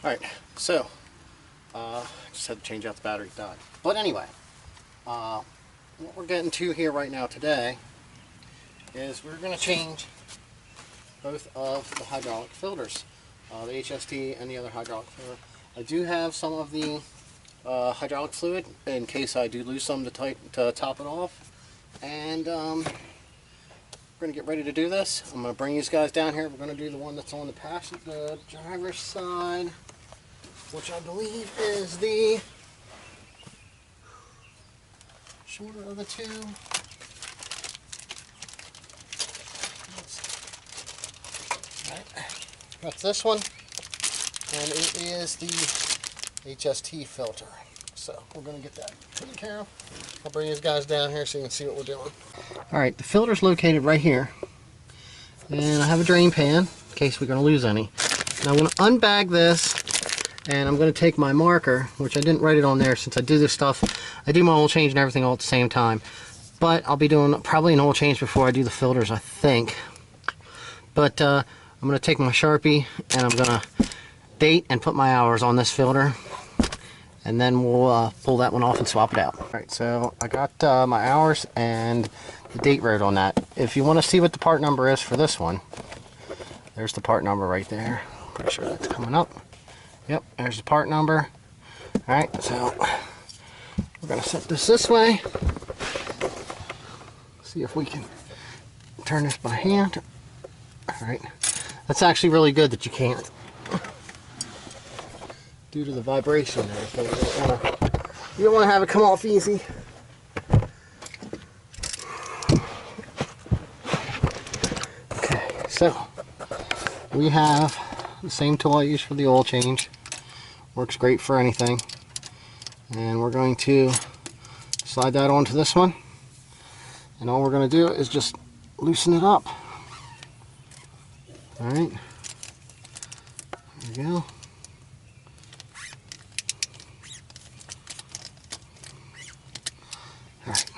Alright, so I just had to change out the battery, died. But anyway, what we're getting to here right now today is we're going to change both of the hydraulic filters, the HST and the other hydraulic filter. I do have some of the hydraulic fluid in case I do lose some to top it off, and we're going to get ready to do this. I'm going to bring these guys down here. We're going to do the one that's on the driver's side, which I believe is the shorter of the two. That's this one, and it is the HST filter. So we're going to get that taken care of. I'll bring these guys down here so you can see what we're doing. Alright, the filter's located right here, and I have a drain pan in case we're going to lose any. Now I'm going to unbag this, and I'm going to take my marker, which I didn't write it on there since I do this stuff. I do my oil change and everything all at the same time, but I'll be doing probably an oil change before I do the filters, I think. But I'm going to take my Sharpie and I'm going to date and put my hours on this filter, and then we'll pull that one off and swap it out. Alright, so I got my hours and the date wrote on that. If you want to see what the part number is for this one, there's the part number right there. Pretty sure that's coming up. Yep, there's the part number. Alright, so we're going to set this way. See if we can turn this by hand. Alright. That's actually really good that you can't, due to the vibration and everything. You don't want to have it come off easy. Okay, so we have the same tool I use for the oil change. Works great for anything. And we're going to slide that onto this one. And all we're going to do is just loosen it up. Alright, there we go. Alright,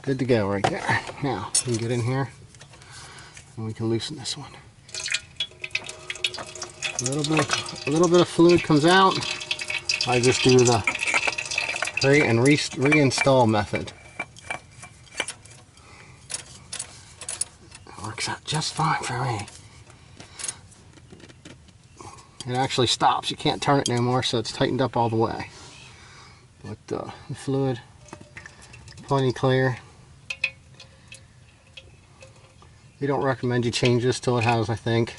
good to go right there. Now, we can get in here and we can loosen this one. A little bit of fluid comes out. I just do the reinstall method. Works out just fine for me. It actually stops. You can't turn it no more, so it's tightened up all the way. But the fluid, plenty clear. We don't recommend you change this till it has, I think,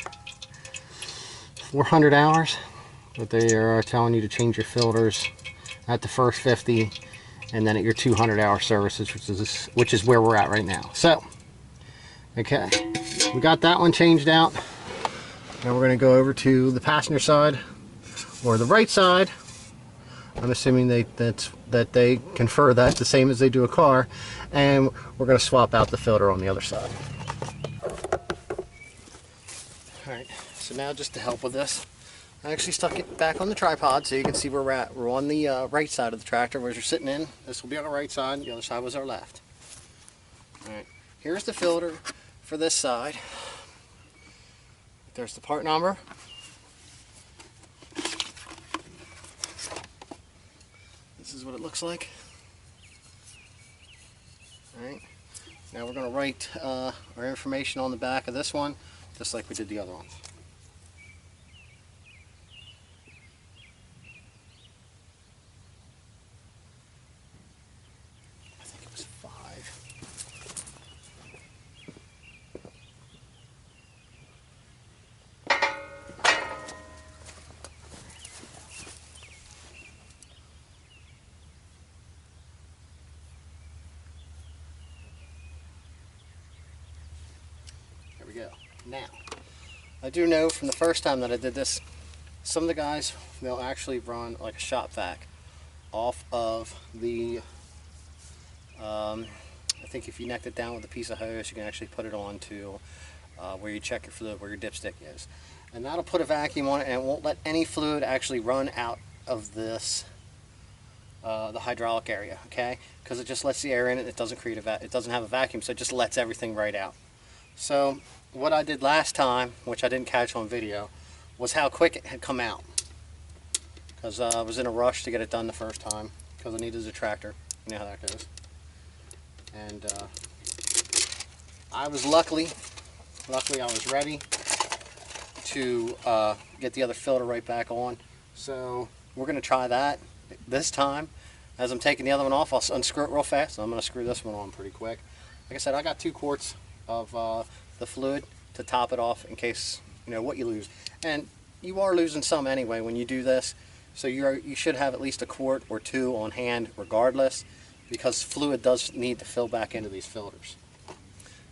400 hours. But they are telling you to change your filters at the first 50, and then at your 200-hour services, which is where we're at right now. So. Okay, we got that one changed out. Now we're going to go over to the passenger side, or the right side. I'm assuming that they confer that the same as they do a car, and we're going to swap out the filter on the other side. Alright, so now just to help with this, I actually stuck it back on the tripod so you can see where we're at. We're on the right side of the tractor, where you're sitting in. This will be on the right side, the other side was our left. Alright, here's the filter for this side. There's the part number. This is what it looks like. Alright, now we're going to write our information on the back of this one, just like we did the other ones. I think it was 5. We go. Now, I do know from the first time that I did this, some of the guys, they'll actually run like a shop vac off of the, I think if you neck it down with a piece of hose, you can actually put it on to where you check your fluid, where your dipstick is. And that'll put a vacuum on it, and it won't let any fluid actually run out of this, the hydraulic area, okay? Because it just lets the air in it, it doesn't create it doesn't have a vacuum, so it just lets everything right out. So what I did last time, which I didn't catch on video, was how quick it had come out. Because I was in a rush to get it done the first time because I needed a tractor. You know how that goes. And I was luckily I was ready to get the other filter right back on. So we're going to try that this time. As I'm taking the other one off, I'll unscrew it real fast. I'm going to screw this one on pretty quick. Like I said, I got 2 quarts of the fluid to top it off in case, you know, what you lose. And you are losing some anyway when you do this. So you should have at least a quart or 2 on hand regardless, because fluid does need to fill back into these filters.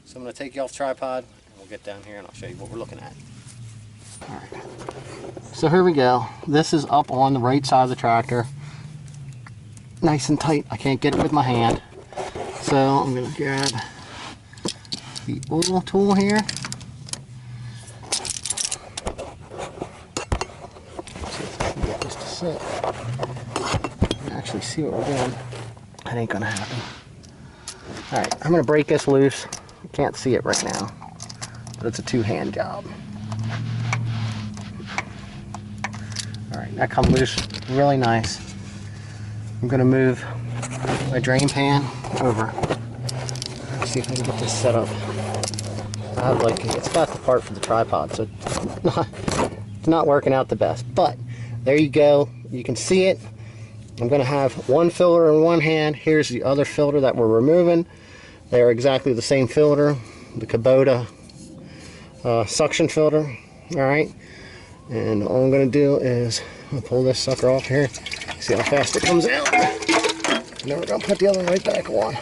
So I'm going to take you off the tripod and we'll get down here and I'll show you what we're looking at. Alright, so here we go. This is up on the right side of the tractor. Nice and tight. I can't get it with my hand. So I'm going to grab the oil tool here. See if I can get this to sit. And actually see what we're doing. That ain't going to happen. Alright, I'm going to break this loose. You can't see it right now, but it's a 2-hand job. Alright, that comes loose really nice. I'm going to move my drain pan over. Let's see if I can get this set up. I have it's got the part for the tripod, so it's not working out the best. But there you go. You can see it. I'm going to have one filter in one hand. Here's the other filter that we're removing. They are exactly the same filter, the Kubota suction filter. Alright, and all I'm going to do is I'll pull this sucker off here, see how fast it comes out, and then we're going to put the other one right back on.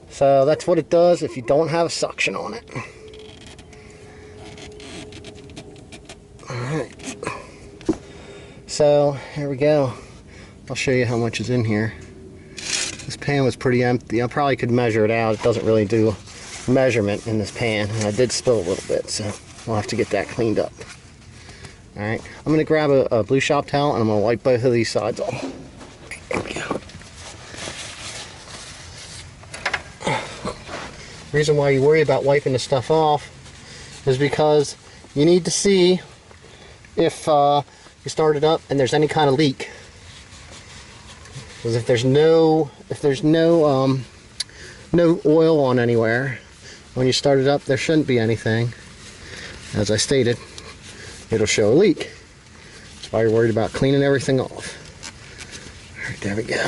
So that's what it does if you don't have a suction on it. Alright. So, here we go. I'll show you how much is in here. This pan was pretty empty. I probably could measure it out. It doesn't really do measurement in this pan. And I did spill a little bit, so we'll have to get that cleaned up. Alright, I'm going to grab a blue shop towel and I'm going to wipe both of these sides off. There we go. The reason why you worry about wiping the stuff off is because you need to see if you start it up and there's any kind of leak. Because if there's no oil on anywhere when you start it up, there shouldn't be anything. As I stated, it'll show a leak. That's why you're worried about cleaning everything off. Alright, there we go.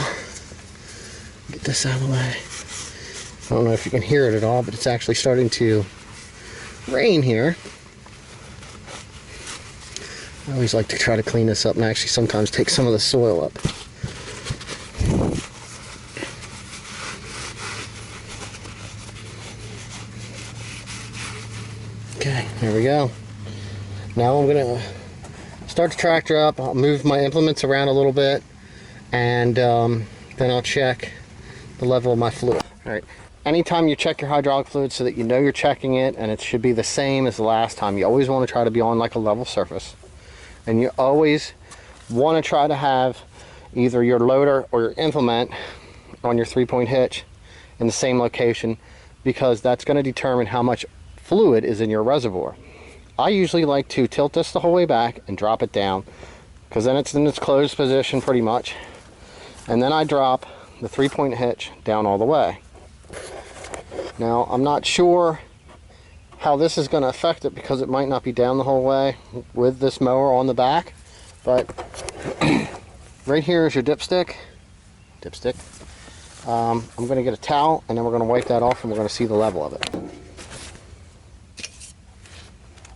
Get this out of the way. I don't know if you can hear it at all, but it's actually starting to rain here. I always like to try to clean this up and actually sometimes take some of the soil up. Okay, there we go. Now I'm going to start the tractor up. I'll move my implements around a little bit, and then I'll check the level of my fluid. Alright, anytime you check your hydraulic fluid so that you know you're checking it and it should be the same as the last time, you always want to try to be on like a level surface. And you always want to try to have either your loader or your implement on your 3-point hitch in the same location, because that's going to determine how much fluid is in your reservoir. I usually like to tilt this the whole way back and drop it down, because then it's in its closed position pretty much. And then I drop the 3-point hitch down all the way. Now I'm not sure how this is going to affect it, because it might not be down the whole way with this mower on the back, but right here is your dipstick. I'm going to get a towel and then we're going to wipe that off and we're going to see the level of it.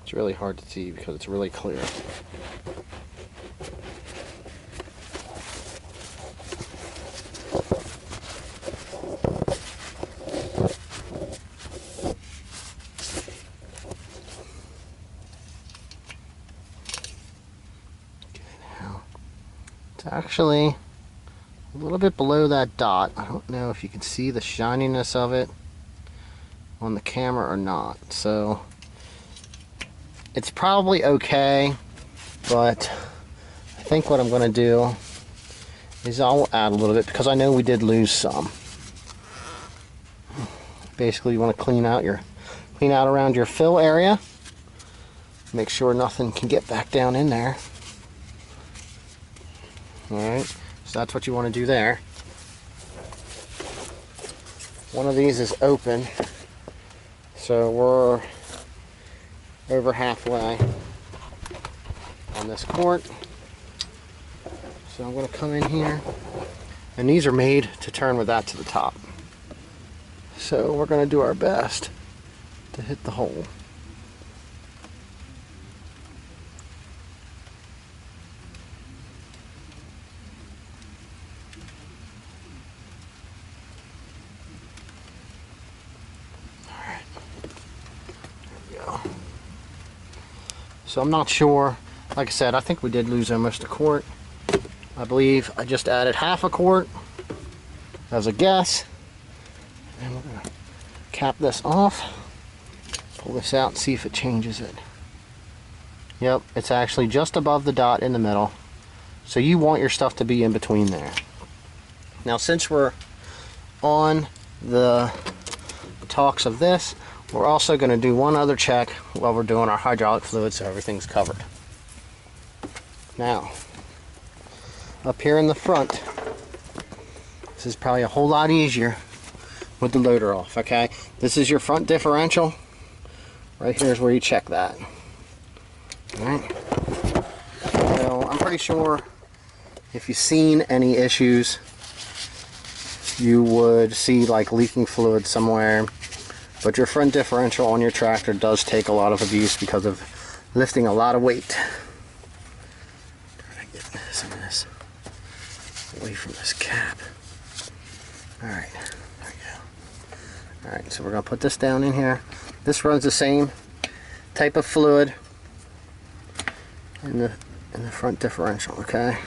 It's really hard to see because it's really clear. It's actually a little bit below that dot. I don't know if you can see the shininess of it on the camera or not. So it's probably okay, but I think what I'm going to do is I'll add a little bit because I know we did lose some. Basically, you want to clean out around your fill area. Make sure nothing can get back down in there. Alright, so that's what you want to do there. One of these is open, so we're over halfway on this quart. So I'm going to come in here, and these are made to turn with that to the top. So we're going to do our best to hit the hole. So I'm not sure, like I said, I think we did lose almost a quart. I believe I just added half a quart as a guess. And we're going to cap this off, pull this out and see if it changes it. Yep, it's actually just above the dot in the middle. So you want your stuff to be in between there. Now since we're on the talks of this, we're also going to do one other check while we're doing our hydraulic fluid so everything's covered. Now, up here in the front, this is probably a whole lot easier with the loader off, okay? This is your front differential. Right here is where you check that. Alright? So, I'm pretty sure if you've seen any issues, you would see like leaking fluid somewhere. But your front differential on your tractor does take a lot of abuse because of lifting a lot of weight. Try to get some of this away from this cap. Alright, there we go. Alright, so we're going to put this down in here. This runs the same type of fluid in the front differential, okay?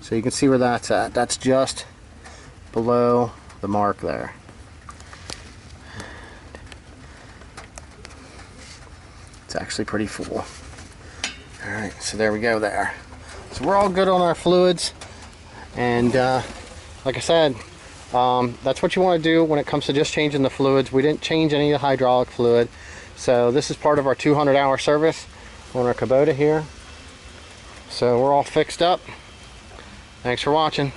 So you can see where that's at. That's just below the mark there. It's actually pretty full. Alright, so there we go there. So we're all good on our fluids, and like I said, that's what you want to do when it comes to just changing the fluids. We didn't change any of the hydraulic fluid, so this is part of our 200-hour service on our Kubota here. So we're all fixed up. Thanks for watching.